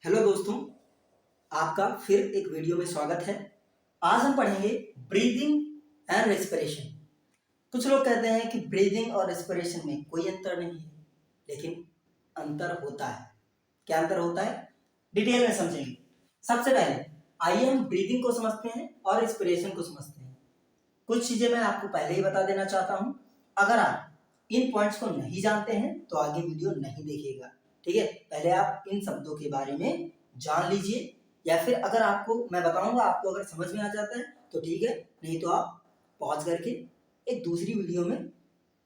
Hello दोस्तों, आपका फिर एक वीडियो में स्वागत है। आज हम पढ़ेंगे ब्रीदिंग एंड रेस्पिरेशन। कुछ लोग कहते हैं कि ब्रीदिंग और रेस्पिरेशन में कोई अंतर नहीं है, लेकिन अंतर होता है। क्या अंतर होता है, डिटेल में समझेंगे। सबसे पहले आइए हम ब्रीदिंग को समझते हैं और रेस्पिरेशन को समझते हैं। कुछ चीजें मैं आपको पहले ही बता देना चाहता हूं। अगर आप इन पॉइंट्स को नहीं जानते हैं तो आगे वीडियो नहीं देखिएगा, ठीक है। पहले आप इन शब्दों के बारे में जान लीजिए, या फिर अगर आपको मैं बताऊंगा, आपको अगर समझ में आ जाता है तो ठीक है, नहीं तो आप पॉज करके एक दूसरी वीडियो में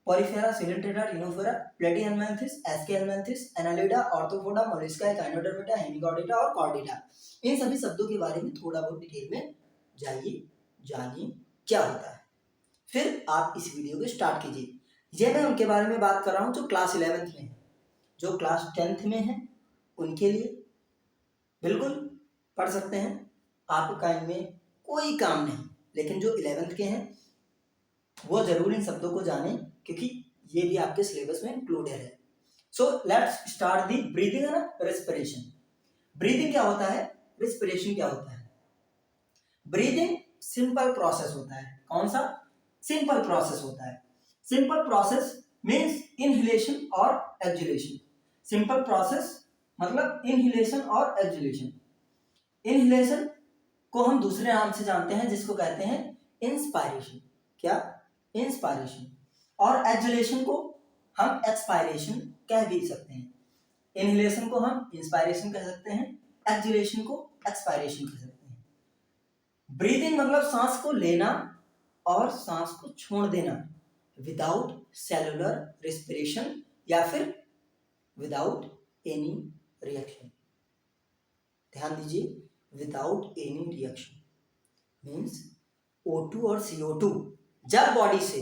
Porifera, Coelenterata, Ctenophora, Platyhelminthes, Aschelminthes, Annelida, Arthropoda, Mollusca, Echinodermata, Hemichordata और कॉर्डेटा, इन सभी शब्दों के बारे में थोड़ा बहुत डिटेल में जाइए, जानिए क्या होता है। फिर आप इस वीडियो को स्टार्ट कीजिए। ये मैं उनके बारे में बात कर रहा हूँ जो क्लास 11th में है। जो क्लास 10th में है उनके लिए बिल्कुल पढ़ सकते हैं, आपका इनमें कोई काम नहीं। लेकिन जो 11th के हैं वो जरूर इन शब्दों को जानें, क्योंकि ये भी आपके सिलेबस में इंक्लूडेड है। So let's start the breathing and respiration. Breathing क्या होता है, रेस्पिरेशन क्या होता है। ब्रीदिंग सिंपल प्रोसेस होता है। कौन सा सिंपल प्रोसेस होता है? सिंपल प्रोसेस मीन्स इनहेलेशन और एक्सहेलेशन। सिंपल प्रोसेस मतलब इनहेलेशन और एक्सहेलेशन। इनहेलेशन को हम दूसरे नाम से जानते हैं, जिसको कहते हैं इंस्पायरेशन। क्या? इंस्पायरेशन। और एक्सहेलेशन को हम एक्सपायरेशन कह भी सकते हैं। इनहेलेशन को हम इंस्पायरेशन कह सकते हैं, एक्सहेलेशन को एक्सपायरेशन कह सकते हैं। ब्रीदिंग मतलब सांस को लेना और सांस को छोड़ देना विदाउट सेलुलर रेस्पिरेशन या फिर विदाउट एनी रिएक्शन। ध्यान दीजिए, without any reaction means O2 और CO2 जब बॉडी से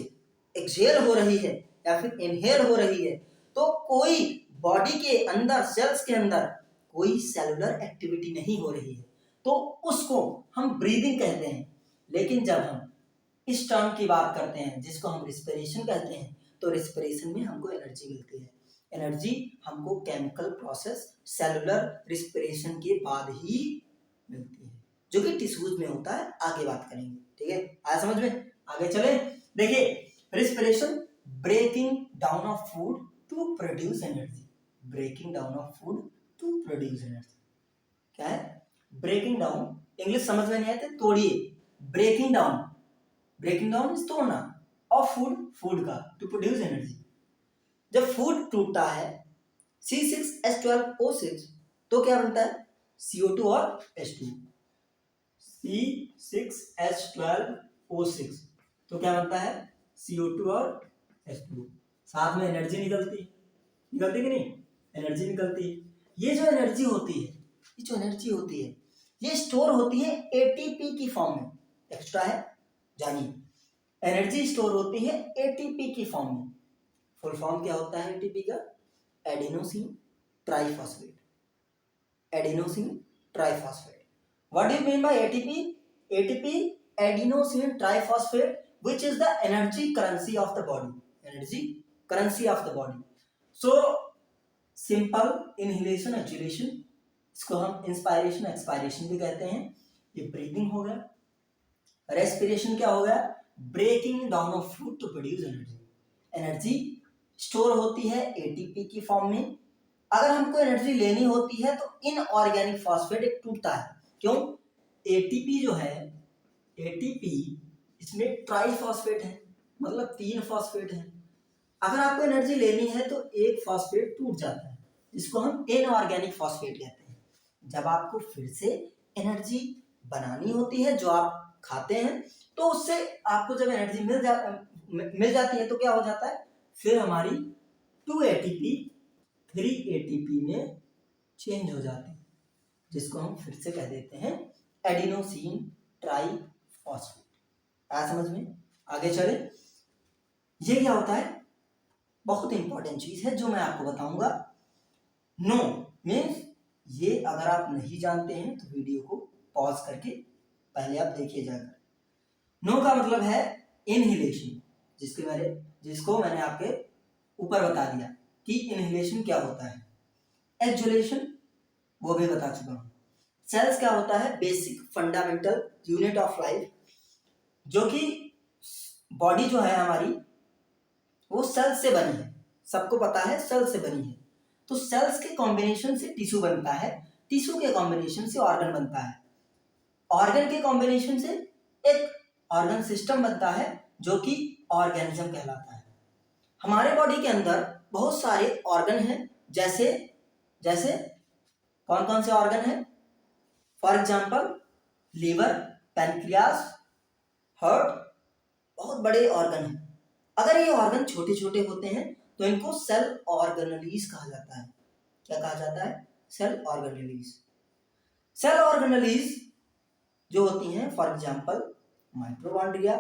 एक्सहेल हो रही है या फिर इनहेल हो रही है तो कोई बॉडी के अंदर, सेल्स के अंदर कोई सेलुलर एक्टिविटी नहीं हो रही है, तो उसको हम ब्रीदिंग कहते हैं। लेकिन जब हम इस टर्म की बात करते हैं जिसको हम रिस्पिरेशन कहते हैं, तो रिस्पिरेशन में हमको एनर्जी मिलती है। एनर्जी हमको केमिकल प्रोसेस सेलुलर रिस्पिरेशन के बाद ही मिलती है, जो कि टिश्यूज में होता है। आगे बात करेंगे, ठीक है। आया समझ में? आगे चले। देखिए, respiration breaking down of food to produce energy. Breaking down of food to produce energy क्या है? ब्रेकिंग डाउन, इंग्लिश समझ में नहीं आते तोड़िए। Breaking down, breaking down is तोड़ना, ऑफ फूड, फूड का, टू प्रोड्यूस एनर्जी। जब फूड टूटता है C6H12O6 तो क्या बनता है? CO2 और H2। C6H12O6 तो क्या बनता है? CO2 और H2। साथ में एनर्जी निकलती कि नहीं? एनर्जी निकलती है। ये जो एनर्जी होती है, ये स्टोर होती है ATP की फॉर्म में। एक्स्ट्रा है, जानिए। एनर्जी स्टोर होती है ATP की फॉर्म में। फुल फॉर्म क्या होता है ATP का? Adenosine triphosphate. Adenosine triphosphate. What do you mean by ATP? ATP, adenosine triphosphate, which is the energy currency of the body. Energy currency of the body. So, simple inhalation, exhalation, इसको हम inspiration, expiration भी कहते हैं। ये breathing हो गया। Respiration क्या हो गया? Breaking down of food to produce energy. Energy store होती है ATP की फॉर्म में। अगर हमको एनर्जी लेनी होती है तो इनऑर्गेनिक फॉस्फेट एक टूटता है। क्यों? ATP जो है, ATP इसमें ट्राइफॉस्फेट है, मतलब 3 फॉस्फेट है। अगर आपको एनर्जी लेनी है तो एक फॉस्फेट टूट जाता है, जिसको हम इनऑर्गेनिक फॉस्फेट कहते हैं। जब आपको फिर से एनर्जी बनानी होती है जो आप खाते हैं, तो उससे आपको जब एनर्जी मिल जाती है तो क्या हो जाता है? फिर हमारी 2 ATP 3 ATP में चेंज हो जाती है, जिसको हम फिर से कह देते हैं एडिनोसिन ट्राइफॉस्फेट। आया समझ में? आगे चले। ये क्या होता है? बहुत इंपॉर्टेंट चीज है जो मैं आपको बताऊंगा। नो मीन्स, ये अगर आप नहीं जानते हैं तो वीडियो को पॉज करके पहले आप देखिए जाकर। नो का मतलब है इनहेलेशन, जिसको मैंने आपके ऊपर बता दिया कि इनहेलेशन क्या होता है। एक्सहेलेशन वो भी बता चुका हूँ। सेल्स क्या होता है? Basic fundamental unit of life, जो कि बॉडी जो है हमारी वो सेल्स से बनी है, सबको पता है सेल्स से बनी है। तो सेल्स के कॉम्बिनेशन से टिश्यू बनता है, टिश्यू के कॉम्बिनेशन से ऑर्गन बनता है, ऑर्गन के कॉम्बिनेशन से एक ऑर्गन सिस्टम बनता है जो कि ऑर्गेनिज्म कहलाता है। हमारे बॉडी के अंदर बहुत सारे ऑर्गन हैं, जैसे जैसे कौन कौन से ऑर्गन हैं? For example liver, pancreas, heart, बहुत बड़े ऑर्गन हैं। अगर ये ऑर्गन छोटे छोटे होते हैं तो इनको सेल ऑर्गेनेलीज कहा जाता है। क्या कहा जाता है? Cell organelles. सेल ऑर्गेनेलीज जो होती हैं, for example mitochondria,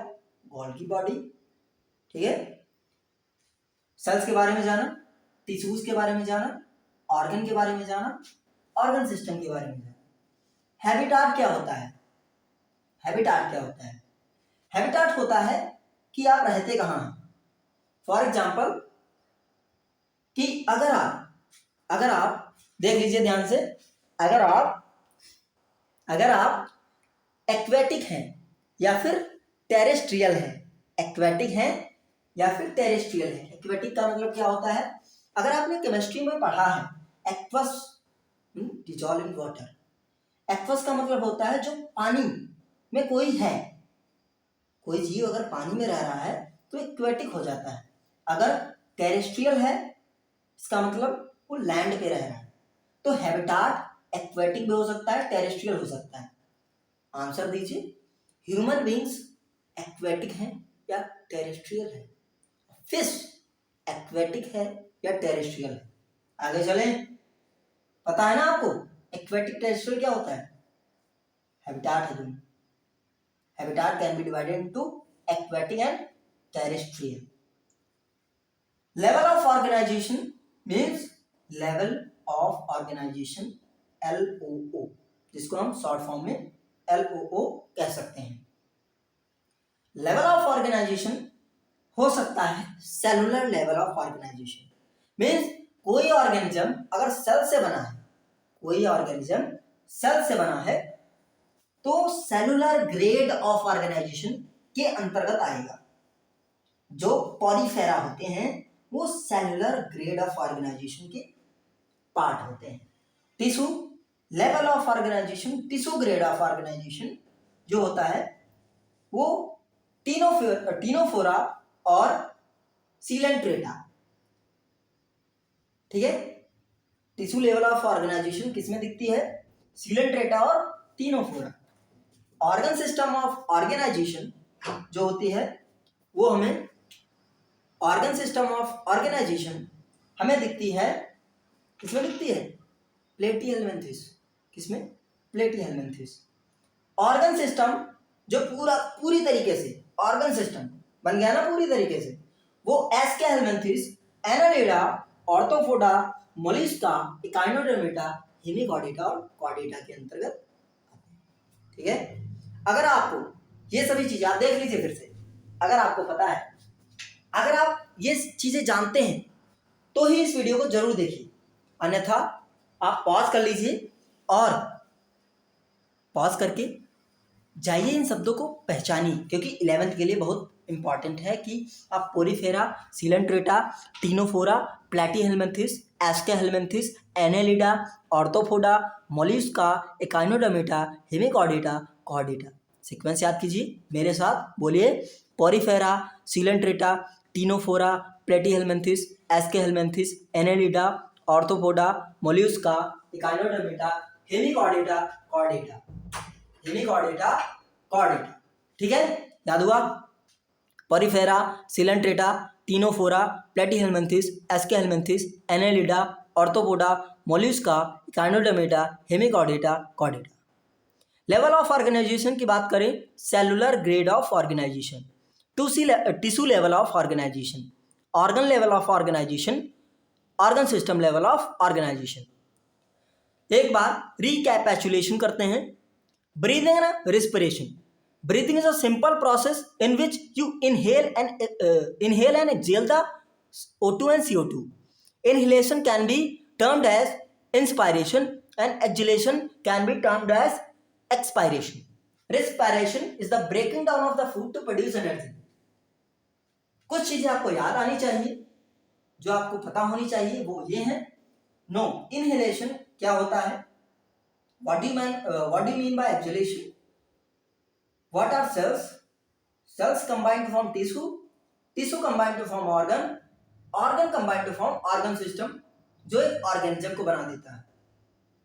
Golgi body, ठीक है। सेल्स के बारे में जाना, टिश्यूज के बारे में जाना, ऑर्गन के बारे में जाना, ऑर्गन सिस्टम के बारे में जाना। हैबिटाट क्या होता है? हैबिटाट क्या होता है? हैबिटाट होता है कि आप रहते कहाँ हैं। फॉर एग्जाम्पल कि अगर आप देख लीजिए ध्यान से, अगर आप एक्वेटिक हैं या फिर टेरेस्ट्रियल हैं, एक्वेटिक हैं या फिर टेरेस्ट्रियल हैं। एक्वेटिक का मतलब क्या होता है? अगर आपने केमिस्ट्री में पढ़ा है, aqueous dissolve in water. Aqueous का मतलब होता है जो पानी में कोई है, कोई जीव अगर पानी में रह रहा है तो एक्वेटिक हो जाता है। अगर टेरेस्ट्रियल है इसका मतलब वो लैंड पे रह रहा है। तो हैबिटाट एक्वेटिक भी हो सकता है, टेरेस्ट्रियल हो सकता है। आंसर दीजिए, ह्यूमन बींग्स एक्वेटिक हैं या टेरेस्ट्रियल है? फिश एक्वेटिक है या टेरेस्ट्रियल है? आगे चलें, पता है ना आपको एक्वेटिक टेरेस्ट्रियल क्या होता है? हैबिटाट है दोनों। Habitat can be divided into aquatic and terrestrial. Level of organisation means level of organisation, LOO, जिसको हम शॉर्ट फॉर्म में LOO कह सकते हैं। लेवल ऑफ ऑर्गेनाइजेशन हो सकता है cellular level of organisation, means कोई ऑर्गेनिज्म अगर सेल से बना है, कोई ऑर्गेनिज्म सेल से बना है तो सेलुलर ग्रेड ऑफ ऑर्गेनाइजेशन के अंतर्गत आएगा। जो पॉलीफेरा होते हैं वो सेलुलर ग्रेड ऑफ ऑर्गेनाइजेशन के पार्ट होते हैं। Tissue level of organisation, tissue grade of organisation जो होता है वो टीनोफोरा और सीलेंट्रेटा, ठीक है। टिश्यू लेवल ऑफ ऑर्गेनाइजेशन किसमें दिखती है? सीलेंट्रेटा और ctenophora. Organ system of organisation जो होती है वो हमें, ऑर्गन सिस्टम ऑफ ऑर्गेनाइजेशन हमें दिखती है, किसमें दिखती है? प्लेटीहेल्मिन्थेस। किसमें? प्लेटीहेल्मिन्थेस। ऑर्गन सिस्टम जो पूरी तरीके से ऑर्गन सिस्टम बन गया ना पूरी तरीके से, वो एस्केहेल्मिन्थेस, एनालिडा, ऑर्थोपोडा, मोलिस्का, इकाइनोडर्मेटा, हेमिकॉर्डेटा और कॉर्डेटा के अंतर्गत, ठीक है। अगर आपको ये सभी चीजें, आप देख लीजिए फिर से, अगर आपको पता है, अगर आप ये चीजें जानते हैं तो ही इस वीडियो को जरूर देखिए, अन्यथा आप पॉज कर लीजिए और पॉज करके जाइए इन शब्दों को पहचानिए, क्योंकि 11th के लिए बहुत इंपॉर्टेंट है कि आप Porifera, Coelenterata, Ctenophora, Platyhelminthes, Aschelminthes, Annelida, Arthropoda, Mollusca, Echinodermata, Hemichordata, Chordata, sequence याद कीजिए मेरे साथ, बोलिए। Porifera, Coelenterata, Ctenophora, Platyhelminthes, Aschelminthes, Annelida, Arthropoda, Mollusca, Echinodermata, Hemichordata, Chordata, Hemichordata, Chordata, ठीक है, याद हुआ। Porifera, Coelenterata, Ctenophora, Platyhelminthes, Aschelminthes, Annelida, Arthropoda, Mollusca, Echinodermata, Hemichordata, Chordata. Level of organisation की बात करें, cellular grade of organisation, tissue level of organisation, organ level of organisation, organ system level of organisation. एक बार recapitulation करते हैं। Breathing and respiration. Breathing is a simple process in which you inhale and exhale the O2 and CO2. Inhalation can be termed as inspiration and exhalation can be termed as expiration. Respiration is the breaking down of the food to produce energy. कुछ चीजें आपको याद आनी चाहिए, जो आपको पता होनी चाहिए, वो ये है. नो, इनहेलेशन क्या होता है? What do you mean by exhalation? What are cells? Cells combine to form tissue. Tissue combine to form organ. Organ combine to form organ system, जो एक ऑर्गेनिज्म को बना देता है.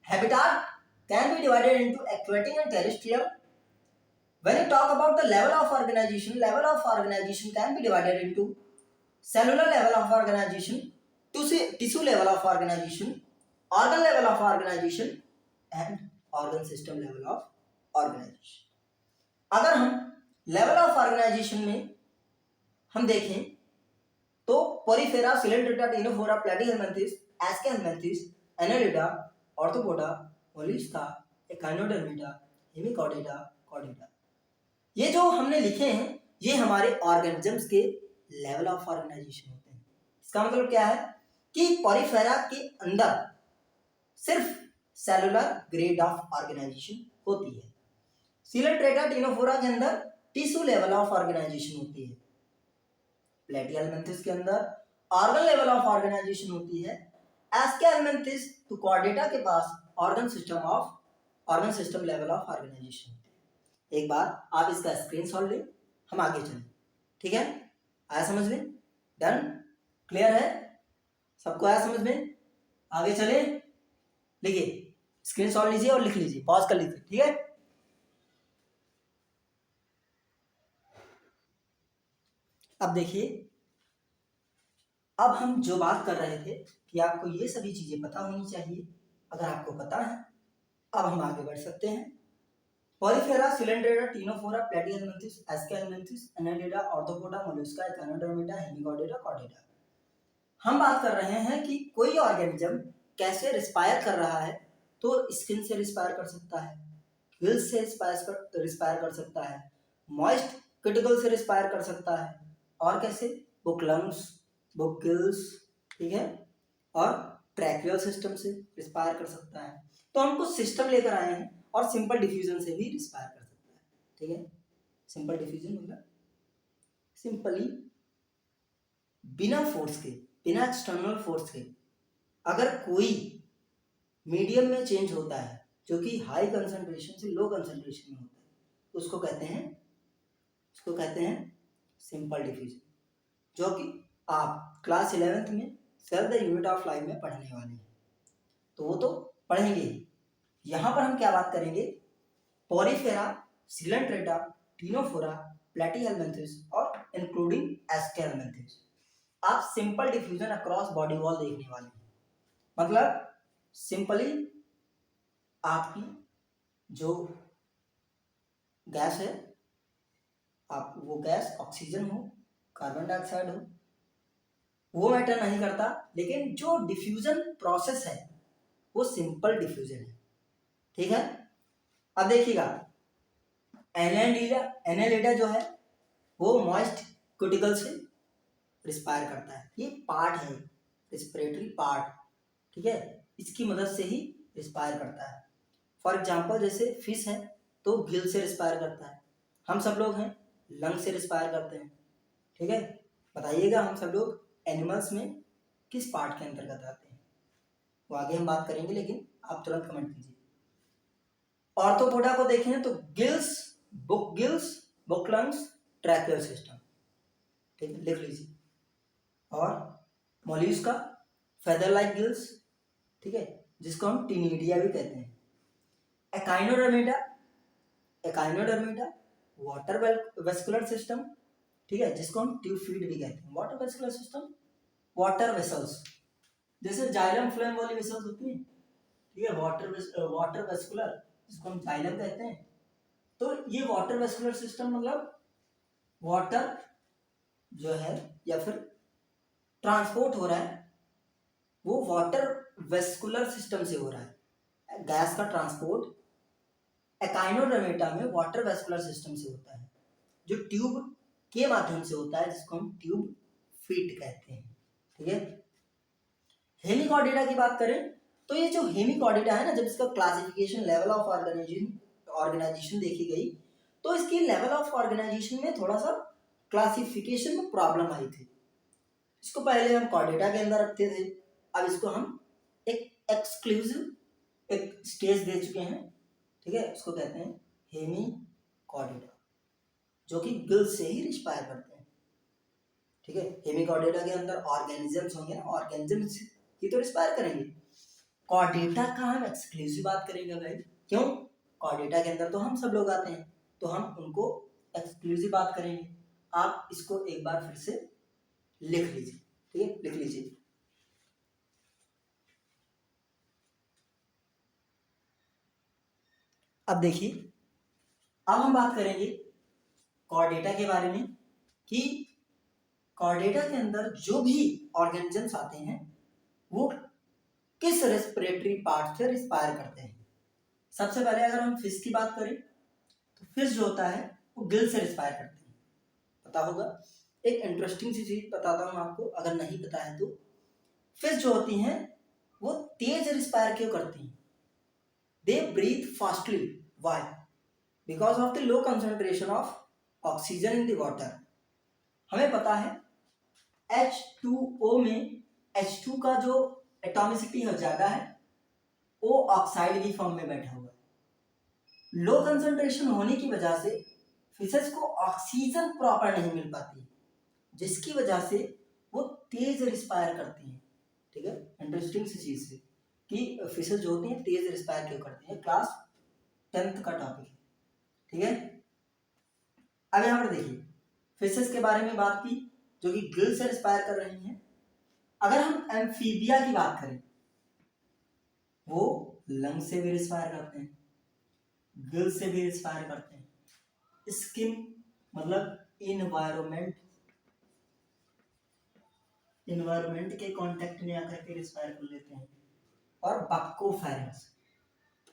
Habitat can be divided into aquatic and terrestrial. When you talk about the level of organization can be divided into cellular level of organization, tissue level of organization, organ level of organization and organ system level of organization. अगर हम level of organisation में हम देखें तो Porifera, Coelenterata, Ctenophora, Platyhelminthes, Aschelminthes, Annelida, Arthropoda, Mollusca, Echinodermata, Hemichordata, Chordata, ये जो हमने लिखे हैं ये हमारे ऑर्गेनिजम्स के लेवल ऑफ ऑर्गेनाइजेशन होते हैं. इसका मतलब क्या है कि पोरीफेरा के अंदर सिर्फ सेलुलर ग्रेड ऑफ ऑर्गेनाइजेशन होती है. सिलेंड्रेटा, टिनोफोरा के अंदर टिश्यू लेवल ऑफ ऑर्गेनाइजेशन होती है. प्लैटीहेलमिन्थेस के अंदर ऑर्गन लेवल ऑफ ऑर्गेनाइजेशन होती है. एस्केहेलमिन्थेस तो कॉर्डेटा के पास organ system level of organisation होती है. एक बार आप इसका स्क्रीनशॉट लें, हम आगे चलें. ठीक है, आया समझ में? डन, क्लियर है, सबको आया समझ में? आगे चले, लिखिए, स्क्रीनशॉट लीजिए और लिख लीजिए, पॉज कर लीजिए. ठीक है, अब देखिए, अब हम जो बात कर रहे थे कि आपको ये सभी चीजें पता होनी चाहिए. अगर आपको पता है, अब हम आगे बढ़ सकते हैं. Porifera, Coelenterata, Ctenophora, Platyhelminthes, Aschelminthes, Annelida, Arthropoda, Mollusca, Echinodermata, Hemichordata, Chordata. हम बात कर रहे हैं कि कोई ऑर्गेनिज्म कैसे रिस्पायर कर रहा है. तो स्किन से रिस्पायर कर सकता है, गिल्स से रिस्पायर कर सकता है, मॉइस्ट क्यूटिकल से रिस्पायर कर सकता है, और कैसे? बुक लंग्स, बुक गिल्स, ठीक है, और ट्रैकियल सिस्टम से रिस्पायर कर सकता है. तो हम कुछ सिस्टम लेकर आए हैं और सिंपल डिफ्यूजन से भी रिस्पायर कर सकता है. ठीक है, सिंपल डिफ्यूजन मतलब सिंपली बिना फोर्स के, बिना एक्सटर्नल फोर्स के अगर कोई मीडियम में चेंज होता है जो कि हाई कंसंट्रेशन से लो कंसंट्रेशन में होता है, तो उसको कहते हैं सिंपल डिफ्यूजन, जो कि आप क्लास 11th में cell the unit of life में पढ़ने वाले हैं. तो वो तो पढ़ेंगे ही. यहाँ पर हम क्या बात करेंगे? पोरीफेरा, सिलेंड्रेटा, टिनोफोरा, प्लैटीहेलमिन्थेस और इंक्लूडिंग एस्केहेलमिन्थेस. आप simple diffusion across body wall देखने वाले हैं. मतलब सिंपली आपकी जो गैस है, आप वो गैस ऑक्सीजन हो, कार्बन डाइऑक्साइड हो, वो मैटर नहीं करता, लेकिन जो डिफ्यूजन प्रोसेस है वो सिंपल डिफ्यूजन है. ठीक है, अब देखिएगा, एनालिडा जो है वो मॉइस्ट क्यूटिकल से रिस्पायर करता है. ये पार्ट है, रिस्पिरेटरी पार्ट. ठीक है, इसकी मदद से ही रिस्पायर करता है. फॉर एग्जांपल जैसे फिश है तो गिल से रिस्पायर करता है. हम सब लोग हैं लंग से रिस्पायर करते हैं. ठीक है, बताइएगा हम सब लोग एनिमल्स में किस पार्ट के अंतर्गत आते हैं, वो आगे हम बात करेंगे, लेकिन आप तुरंत कमेंट कीजिए. ऑर्थोपोडा को देखें तो gills, book lungs, tracheal system. ठीक है, लिख लीजिए. और मोलस्का, फेदर लाइक गिल्स, ठीक है, जिसको हम टिनिडिया भी कहते हैं. एकाइनोडर्मिटा वाटर वेस्कुलर सिस्टम. ठीक है, जिसको हम ट्यूब फीड भी कहते हैं. Water vascular system, water vessels, जैसे जाइलम फ्लोएम वाली वेसल्स होती हैं. ठीक है, वाटर वेस्कुलर, जिसको हम जाइलम कहते हैं. तो ये वाटर वेस्कुलर सिस्टम मतलब वाटर जो है या फिर ट्रांसपोर्ट हो रहा है वो वाटर वेस्कुलर सिस्टम से हो रहा है. गैस का ट्रांसपोर्ट एकाइनोडर्मिटा में वाटर वेस्कुलर सिस्टम से होता है, जो ट्यूब के माध्यम से होता है, जिसको हम ट्यूब फीट कहते हैं. ठीक है, हेमिकॉर्डेटा की बात करें तो ये जो हेमिकॉर्डिटा है ना, जब इसका क्लासिफिकेशन लेवल ऑफ ऑर्गेनाइजेशन देखी गई तो इसकी लेवल ऑफ ऑर्गेनाइजेशन में थोड़ा सा क्लासिफिकेशन में प्रॉब्लम आई थी। इसको पहले हम कॉर्डेटा के अंदर रखते थे, अब इसको हम एक एक्सक्लूसिव एक स्टेज दे चुके हैं, ठीक है। उसको कहते हैं हेमिकॉर्डेटा, जो कि गिल्स से ही रिस्पायर करते हैं, ठीक है। हेमिकॉर्डेटा के अंदर ऑर्गेनिजम्स होंगे ना, ऑर्गेनिजम्स ही तो रिस्पायर करेंगे। कॉर्डेटा का हम एक्सक्लूसिव बात करेंगे भाई, क्यों? कॉर्डेटा के अंदर तो हम सब लोग आते हैं, तो हम उनको एक्सक्लूसिव बात करेंगे। आप इसको एक बार फिर से लिख लीजिए, ठीक है, लिख लीजिए। अब देखिए, अब हम बात करेंगे कॉर्डेटा के बारे में कि कॉर्डेटा के अंदर जो भी ऑर्गेनिजम्स आते हैं वो किस रेस्पिरेटरी पार्ट से रिस्पायर करते हैं। सबसे पहले अगर हम फिश की बात करें तो फिश जो होता है वो गिल से रिस्पायर करते हैं, पता होगा। एक इंटरेस्टिंग सी चीज बताता हूँ आपको, अगर नहीं पता है तो। फिश जो होती हैं वो तेज रिस्पायर क्यों करती हैं? They breathe fastly, why? Because of the low concentration of oxygen in the water. हमें पता है H2O में H2 का जो एटॉमिसिटी है ज़्यादा है, वो ऑक्साइड की फॉर्म में बैठा हुआ है। लो कंसंट्रेशन होने की वजह से फिशेस को ऑक्सीजन प्रॉपर नहीं मिल पाती, जिसकी वजह से वो तेज रिस्पायर करती हैं, ठीक है। इंटरेस्टिंग सी चीज़ है कि फिशेस जो होती हैं तेज रिस्पायर क्यों करती हैं, क्लास 10th का टॉपिक है, ठीक है। अब यहाँ पर देखिए, फिशेस के बारे में बात की जो कि गिल से रिस्पायर कर रही हैं। अगर हम एम्फीबिया की बात करें, वो लंग से भी रिस्पायर करते हैं, गिल से भी रिस्पायर करते हैं, स्किन मतलब इन्वायरमेंट के कांटेक्ट में आकर के रिस्पायर कर लेते हैं। और बक्कोफेरेंस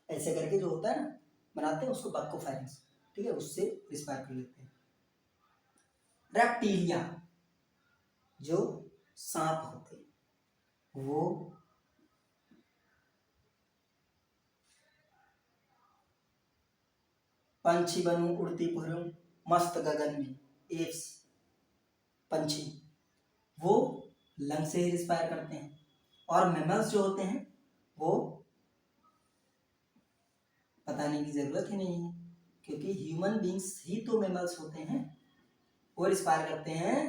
ऐसे करके जो होता है ना, बनाते हैं उसको बक्कोफेरेंस, ठीक है, उससे रिस्पायर कर लेते हैं। रेप्टिलिया जो सांप होते हैं वो पंछी बनूं उड़ती फिरूं मस्त गगन में, एप्स पंछी, वो लंग से ही रिस्पायर करते हैं। और मैमल्स जो होते हैं वो बताने की जरूरत ही नहीं है, क्योंकि ह्यूमन बींग्स ही तो मैमल्स होते हैं, वो रिस्पायर करते हैं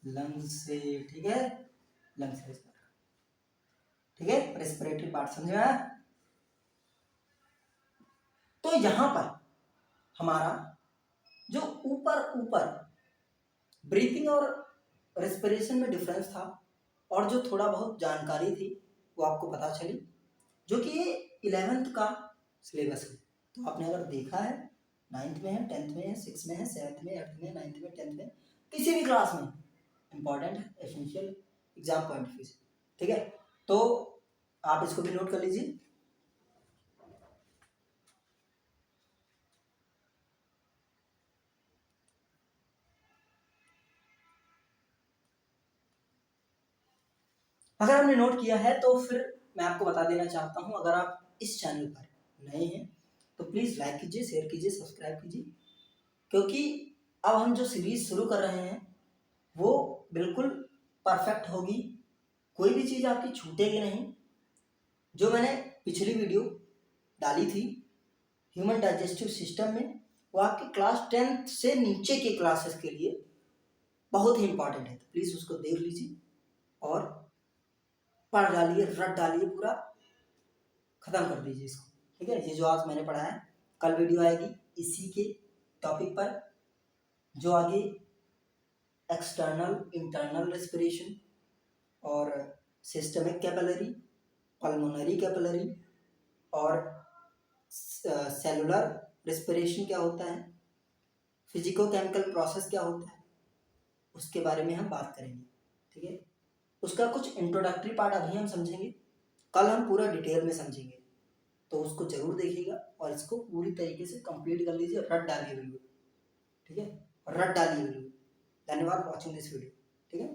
लंग से, ठीक है, लंग से रिस्पायर, ठीक है। रेस्पिरेटरी पार्ट समझ में आया? तो यहां पर हमारा जो ऊपर ऊपर ब्रीथिंग और रेस्पिरेशन में डिफरेंस था और जो थोड़ा बहुत जानकारी थी वो आपको पता चली, जो कि ये 11th का सिलेबस है। तो आपने अगर देखा है 9th में है, 10th में है, 6th में है, 7th में, 8th में, 9th में, 10th में, किसी भी क्लास में इंपॉर्टेंट है, essential exam point of view से, ठीक है। तो आप इसको भी नोट कर लीजिए। अगर आपने नोट किया है तो फिर मैं आपको बता देना चाहता हूं, अगर आप इस चैनल पर नए हैं तो प्लीज़ लाइक कीजिए, शेयर कीजिए, सब्सक्राइब कीजिए, क्योंकि अब हम जो सीरीज शुरू कर रहे हैं वो बिल्कुल परफेक्ट होगी, कोई भी चीज़ आपकी छूटेगी नहीं। जो मैंने पिछली वीडियो डाली थी ह्यूमन डाइजेस्टिव सिस्टम में, वो आपके क्लास 10th से नीचे के क्लासेस के लिए बहुत ही इंपॉर्टेंट है, तो प्लीज़ उसको देख लीजिए और पढ़ डालिए, रट डालिए, पूरा ख़त्म कर दीजिए इसको, ठीक है। ये जो आज मैंने पढ़ा है, कल वीडियो आएगी इसी के टॉपिक पर, जो आगे एक्सटर्नल इंटरनल रेस्पिरेशन और सिस्टमिक कैपिलरी, पल्मोनरी कैपिलरी और सेलुलर रेस्पिरेशन क्या होता है, फिजिको-केमिकल प्रोसेस क्या होता है, उसके बारे में हम बात करेंगे, ठीक है। उसका कुछ इंट्रोडक्टरी पार्ट अभी हम समझेंगे, कल हम पूरा डिटेल में समझेंगे, तो उसको जरूर देखिएगा और इसको पूरी तरीके से कंप्लीट कर लीजिए, रट डालिए वीडियो, ठीक है, रट डालिए वीडियो। धन्यवाद वॉचिंग दिस वीडियो, ठीक है।